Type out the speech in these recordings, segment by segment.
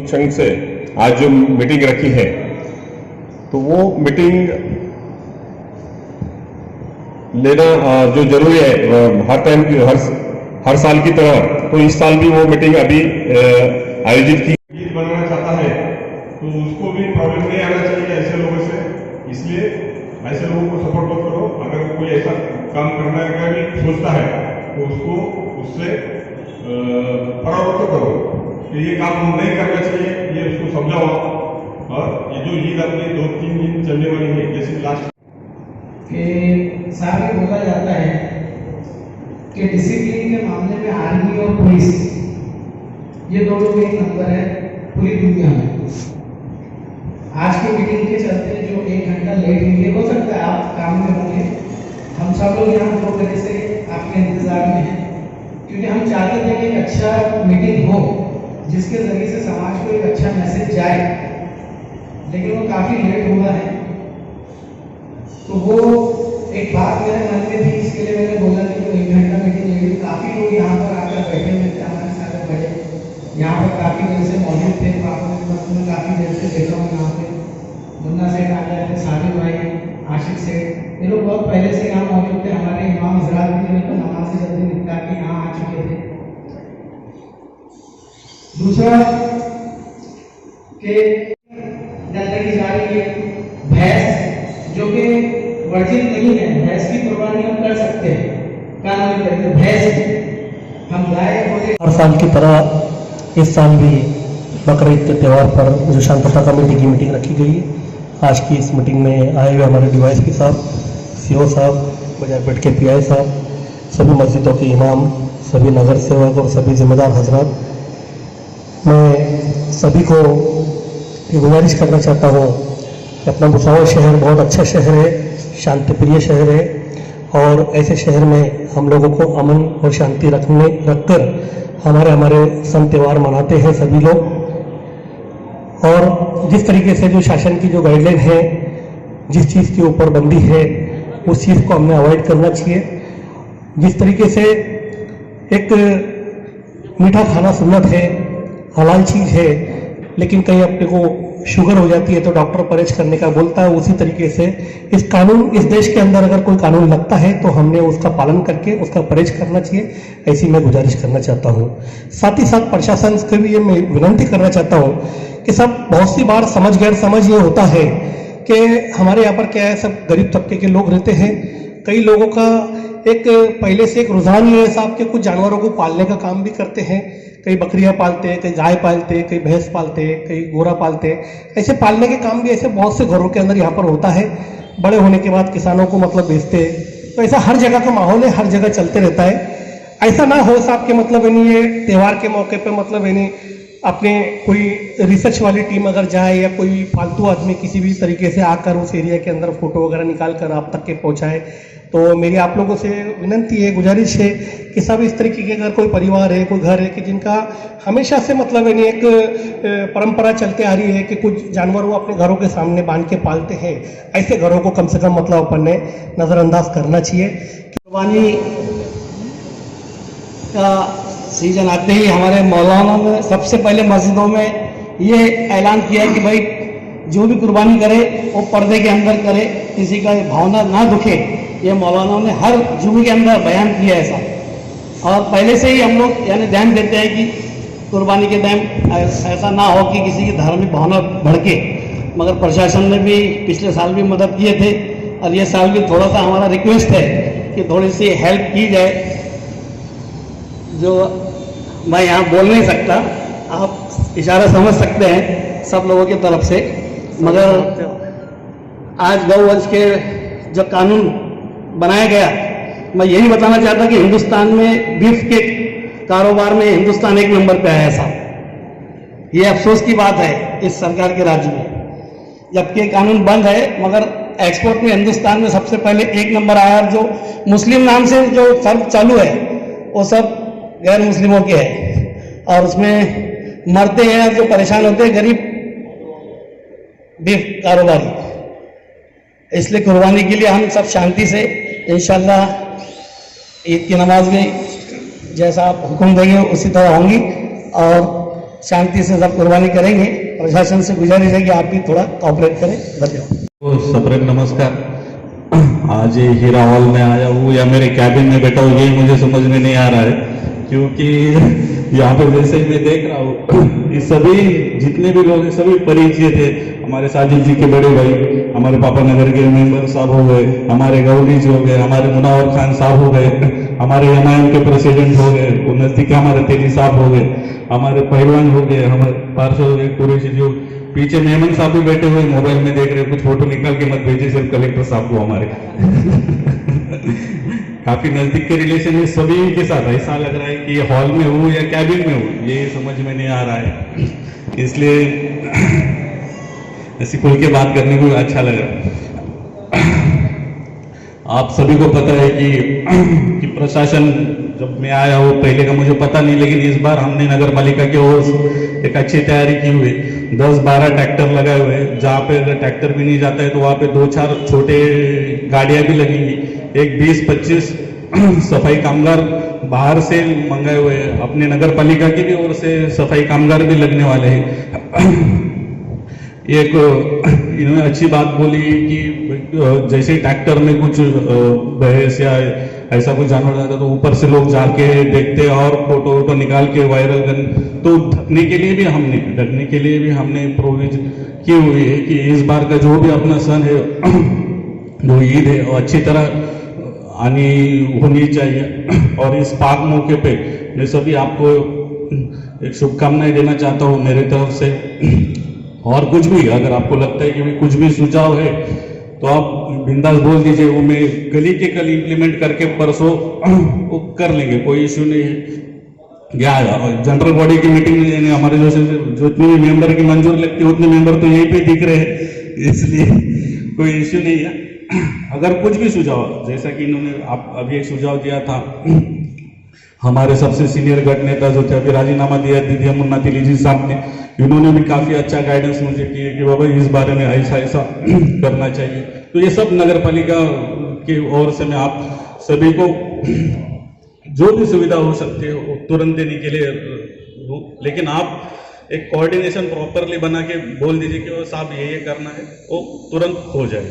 संघ से आज जो मीटिंग रखी है, तो वो मीटिंग लेना जो जरूरी है हर टाइम की, हर साल की तरह, तो इस साल भी वो मीटिंग अभी आयोजित की। बनाना चाहता है तो उसको भी प्रॉब्लम नहीं आना चाहिए ऐसे लोगों से, इसलिए ऐसे लोगों को सपोर्ट मत करो। अगर कोई ऐसा काम करने का भी सोचता है तो उसको उससे परामर्श करो कि ये काम नहीं करना चाहिए, ये उसको समझाओ। और ये जो ईद अपनी 2-3 दिन चलने वाली है, जैसे लास्ट के साथ बोला जाता है कि डिसिप्लिन के मामले में आर्मी और पुलिस ये दोनों एक नंबर है पूरी दुनिया में। आज की मीटिंग के चलते जो 1 घंटा लेट हुई है, हो सकता है आप काम में होंगे, हम सब लोग यहाँ 2 बजे से आपके इंतजार में हैं, क्योंकि हम चाहते थे कि एक अच्छा मीटिंग हो जिसके जरिए से समाज को एक अच्छा मैसेज जाए, लेकिन वो काफ़ी लेट हुआ है। तो वो एक बात मेरे मन में थी, इसके लिए मैंने बोला कि जो 1 घंटा मीटिंग लेगी, काफ़ी लोग यहाँ पर आकर बैठे हुए थे, हमारे साथ बड़े यहाँ पर काफ़ी देर से मौजूद थे। मैं काफ़ी देर से देखा हूँ यहाँ पे मुन्ना सेठ आ गए थे, साबिर भाई, आशिक सेठ, ये लोग बहुत पहले से यहाँ मौजूद थे। हमारे इमाम हजरात भी तो नमाज से जल्दी निपटा के यहाँ आ चुके थे। दूसरा कि गंदगी जा रही है, भैंस जो कि वर्जिन नहीं है, भैंस की कुर्बानी हम कर सकते हैं, कानूनी करके भैंस हम गाय बोले। हर साल की तरह इस साल भी बकरीद के त्यौहार पर जो शांतता कमेटी की मीटिंग रखी गई है, आज की इस मीटिंग में आए हुए हमारे डीवाईएसपी साहब, सीओ साहब, बाजारपेट के पीआई साहब, सभी मस्जिदों के इमाम, सभी नगर सेवक और सभी जिम्मेदार हजरात, मैं सभी को ये गुजारिश करना चाहता हूँ कि अपना भुसावल शहर बहुत अच्छा शहर है, शांतिप्रिय शहर है, और ऐसे शहर में हम लोगों को अमन और शांति रखकर हमारे सन त्यौहार मनाते हैं सभी लोग। और जिस तरीके से जो शासन की जो गाइडलाइन है, जिस चीज़ के ऊपर बंदी है, उस चीज़ को हमने अवॉइड करना चाहिए। जिस तरीके से एक मीठा खाना सुन्नत है, हलाल चीज़ है, लेकिन कहीं अपने को शुगर हो जाती है तो डॉक्टर परहेज करने का बोलता है, उसी तरीके से इस देश के अंदर अगर कोई कानून लगता है तो हमने उसका पालन करके उसका परहेज करना चाहिए, ऐसी मैं गुजारिश करना चाहता हूँ। साथ ही साथ प्रशासन से भी ये मैं विनती करना चाहता हूँ कि सब बहुत सी बार गैर समझ ये होता है कि हमारे यहाँ पर क्या है, सब गरीब तबके के लोग रहते हैं। कई लोगों का एक पहले से एक रुझान ये है साहब के कुछ जानवरों को पालने का काम भी करते हैं, कई बकरियां पालते हैं, कई गाय पालते हैं, कई भैंस पालते हैं, कई गोरा पालते हैं। ऐसे पालने के काम भी ऐसे बहुत से घरों के अंदर यहाँ पर होता है। बड़े होने के बाद किसानों को मतलब बेचते हैं, तो ऐसा हर जगह का माहौल है, हर जगह चलते रहता है। ऐसा ना हो साहब के मतलब यानी ये त्यौहार के मौके पर मतलब यानी अपने कोई रिसर्च वाली टीम अगर जाए या कोई फालतू आदमी किसी भी तरीके से आकर उस एरिया के अंदर फोटो वगैरह निकाल कर आप तक के पहुंचाए, तो मेरी आप लोगों से विनती है, गुजारिश है कि सब इस तरीके के अगर कोई परिवार है, कोई घर है कि जिनका हमेशा से मतलब यानी एक परंपरा चलते आ रही है कि कुछ जानवर वो अपने घरों के सामने बांध के पालते हैं, ऐसे घरों को कम से कम मतलब अपन ने नज़रअंदाज करना चाहिए। कुर्बानी का सीजन आते ही हमारे मौलाना ने सबसे पहले मस्जिदों में ये ऐलान किया कि भाई जो भी कुर्बानी करे वो पर्दे के अंदर करे, किसी का भावना ना दुखे। ये मौलाना ने हर जुमे के अंदर बयान किया ऐसा, और पहले से ही हम लोग यानी ध्यान देते हैं कि कुर्बानी के टाइम ऐसा ना हो कि किसी की धार्मिक भावना भड़के। मगर प्रशासन ने भी पिछले साल भी मदद किए थे, और ये साल भी थोड़ा सा हमारा रिक्वेस्ट है कि थोड़ी सी हेल्प की जाए। जो मैं यहाँ बोल नहीं सकता, आप इशारा समझ सकते हैं सब लोगों की तरफ से, मगर आज गौवंश के जो कानून बनाया गया, मैं यही बताना चाहता कि हिंदुस्तान में बीफ के कारोबार में हिंदुस्तान 1 नंबर पे आया साहब। ये अफसोस की बात है इस सरकार के राज्य में, जबकि कानून बंद है मगर एक्सपोर्ट में हिंदुस्तान में सबसे पहले 1 नंबर आया। और जो मुस्लिम नाम से जो सर्व चालू है वो सब गैर मुस्लिमों के हैं, और उसमें मरते हैं और जो परेशान होते हैं गरीब बीफ कारोबारी। इसलिए कुर्बानी के लिए हम सब शांति से इंशाल्लाह ईद की नमाज में जैसा आप हुक्म देंगे उसी तरह होंगी, और शांति से सब कुर्बानी करेंगे। प्रशासन से गुजारिश है कि आप भी थोड़ा कॉपरेट करें। धन्यवाद। सप्रेम नमस्कार। आज ये हीरा हॉल में आया हूँ या मेरे कैबिन में बैठा हूँ, ये मुझे समझ में नहीं आ रहा है, क्योंकि यहाँ पे जैसे ही मैं देख रहा हूँ ये सभी जितने भी लोग हैं सभी परिचित थे। हमारे साजिद जी के बड़े भाई, हमारे पापा नगर के मेंबर साहब हो गए, हमारे गौरी जी हो गए, हमारे मुनावर खान साहब हो गए, हमारे एमआईएम के प्रेसिडेंट हो गए, वो नजदीक हमारे तेली साहब हो गए, हमारे पहलवान हो गए, हमारे पार्षद हो गए, कुरैशी जो पीछे मेमन साहब भी बैठे हुए मोबाइल में देख रहे, कुछ फोटो निकाल के मत भेजिए सिर्फ कलेक्टर साहब को हमारे काफी नजदीक के रिलेशन है सभी के साथ। ऐसा लग रहा है कि हॉल में हूँ या कैबिन में हूँ, ये समझ में नहीं आ रहा है, इसलिए ऐसी खुल के बात करने को अच्छा लगा। आप सभी को पता है कि प्रशासन, जब मैं आया हूँ पहले का मुझे पता नहीं, लेकिन इस बार हमने नगर पालिका की ओर से एक अच्छी तैयारी की हुई। 10-12 ट्रैक्टर लगाए हुए हैं, जहाँ पे अगर ट्रैक्टर भी नहीं जाता है तो वहाँ पे 2-4 छोटे गाड़ियाँ भी लगेंगी। एक 20-25 सफाई कामगार बाहर से मंगाए हुए हैं, अपने नगर पालिका की भी ओर से सफाई कामगार भी लगने वाले हैं। एक इन्होंने अच्छी बात बोली कि जैसे ट्रैक्टर में कुछ भैंस या ऐसा कुछ जानवर जाता तो ऊपर से लोग जाके देखते और फोटो वोटो निकाल के वायरल कर, तो ढकने के लिए भी हमने प्रोविजन की हुई है कि इस बार का जो भी अपना सन है, जो ईद है, वो अच्छी तरह आनी होनी चाहिए। और इस पाक मौके पे मैं सभी आपको एक शुभकामनाएं देना चाहता हूँ मेरे तरफ से। और कुछ भी अगर आपको लगता है कि कुछ भी सुझाव है तो आप बिंदास बोल दीजिए, वो मैं कल के कल इम्प्लीमेंट करके परसों वो कर लेंगे, कोई इश्यू नहीं है। या जनरल बॉडी की मीटिंग में हमारे जो जितने भी मेंबर की मंजूरी लगती है उतने मेंबर तो यहीं पे दिख रहे हैं, इसलिए कोई इश्यू नहीं है। अगर कुछ भी सुझाव, जैसा कि इन्होंने आप अभी एक सुझाव दिया था, हमारे सबसे सीनियर गट नेता जो थे, अभी राजीनामा दिया दीदी मुन्ना तिली जी साहब ने, इन्होंने भी काफी अच्छा गाइडेंस मुझे किए कि बाबा इस बारे में ऐसा ऐसा करना चाहिए। तो ये सब नगर पालिका की ओर से मैं आप सभी को जो भी सुविधा हो सकती है वो तुरंत देने के लिए हूँ, लेकिन आप एक कोऑर्डिनेशन प्रॉपरली बना के बोल दीजिए कि वो साहब ये करना है, वो तुरंत हो जाए।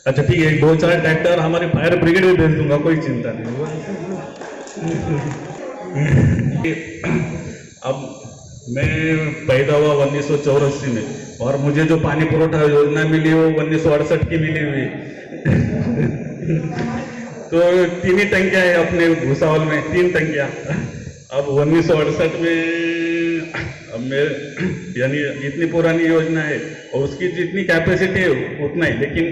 अच्छा ठीक है, 2-4 ट्रैक्टर हमारे फायर ब्रिगेड में भेज दूंगा, कोई चिंता नहीं। अब मैं पैदा हुआ 1984 में और मुझे जो पानी पुरोठा योजना मिली वो 1968 की मिली हुई। तो 3 ही टंकियां है अपने भूसावल में, 3 टंकियां। अब 1968 में अब मेरे यानी इतनी पुरानी योजना है और उसकी जितनी कैपेसिटी है उतना ही, लेकिन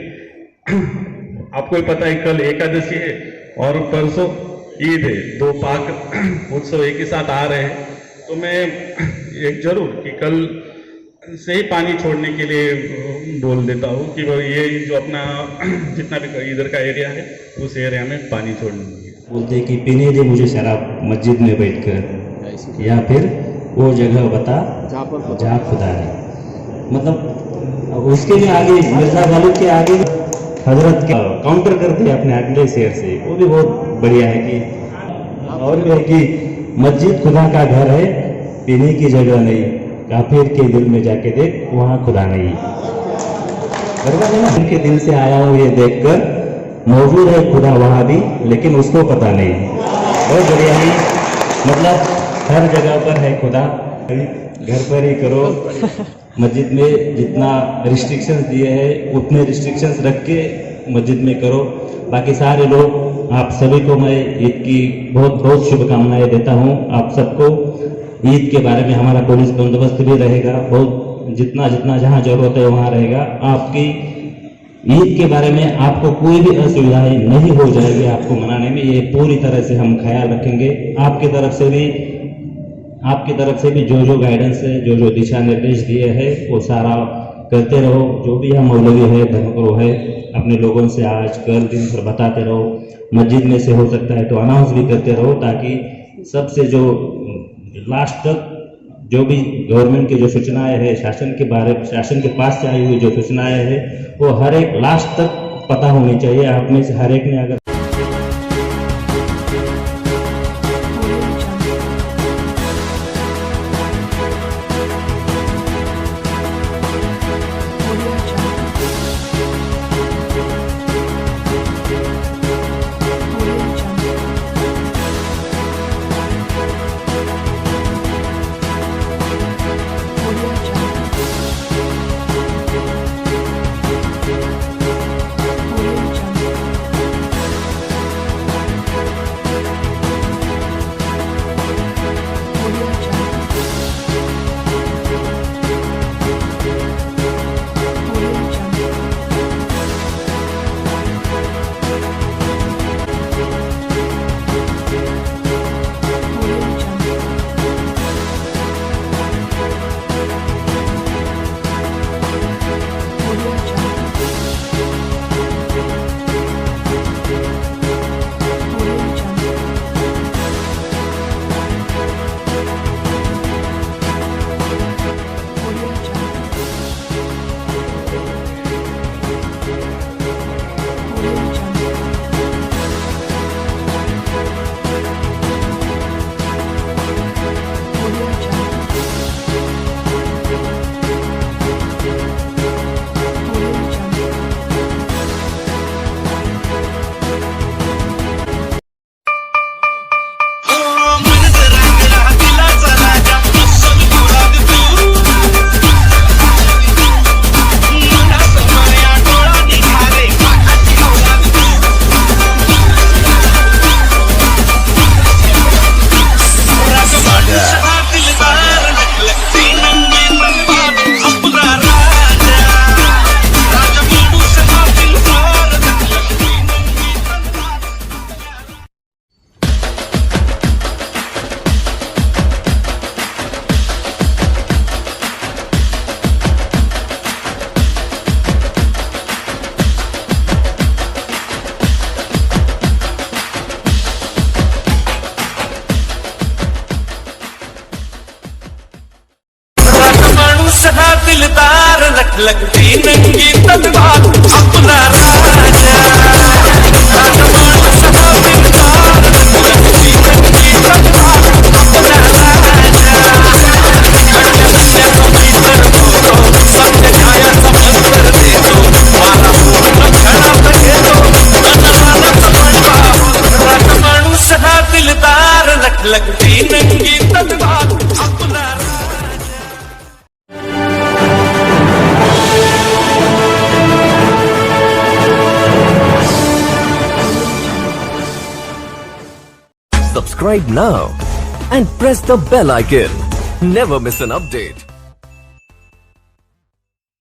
आपको पता है कल एकादशी है और परसों ईद है, 2 पाक उत्सव एक ही साथ आ रहे हैं। तो मैं एक जरूर कि कल से ही पानी छोड़ने के लिए बोल देता हूँ कि ये जो अपना जितना भी इधर का एरिया है उस एरिया में पानी छोड़ने बोलते कि पीने दे मुझे शराब मस्जिद में बैठकर, या फिर वो जगह बता जहाँ खुदा है। मतलब उसके भी आगे मिर्जा गालिब के आगे हजरत के काउंटर करते हैं अपने अगले शेर से, वो भी बहुत बढ़िया है कि और भी है कि मस्जिद खुदा का घर है, पीने की जगह नहीं, काफिर के दिल में जाके देख वहाँ खुदा नहीं। बराबर है ना? उनके दिल से आया हो ये देखकर, मौजूद है खुदा वहाँ भी लेकिन उसको पता नहीं। बहुत बढ़िया है, मतलब हर जगह पर है खुदा, घर पर ही करो। मस्जिद में जितना रिस्ट्रिक्शंस दिए हैं उतने रिस्ट्रिक्शंस रख के मस्जिद में करो। बाकी सारे लोग, आप सभी को मैं ईद की बहुत बहुत शुभकामनाएं देता हूं। आप सबको ईद के बारे में हमारा पुलिस बंदोबस्त भी रहेगा, बहुत जितना जितना जहां जरूरत है वहां रहेगा। आपकी ईद के बारे में आपको कोई भी असुविधाएं नहीं हो जाएगी आपको मनाने में, ये पूरी तरह से हम ख्याल रखेंगे। आपकी तरफ से भी जो गाइडेंस है, जो दिशा निर्देश दिए हैं वो सारा करते रहो। जो भी यहाँ मौलवी है, धर्मगुरु है, अपने लोगों से आज कल दिन भर बताते रहो। मस्जिद में से हो सकता है तो अनाउंस भी करते रहो, ताकि सबसे जो लास्ट तक जो भी गवर्नमेंट की जो सूचनाएं है, शासन के पास से आई हुई जो सूचनाएं है वो हर एक लास्ट तक पता होनी चाहिए। आप में से हर एक ने अगर लगती नंगी तलवार अपना राजा राजमाण सदा बिनकार लगती नंगी तलवार अपना राजा तो भीतर बोलो समझाया समझकर दे दो मारा पूर्ण खड़ा सके तो राजमाणु सदा दिलदार लगती नंगी तलवार अपना Subscribe now and press the bell icon. Never miss an update.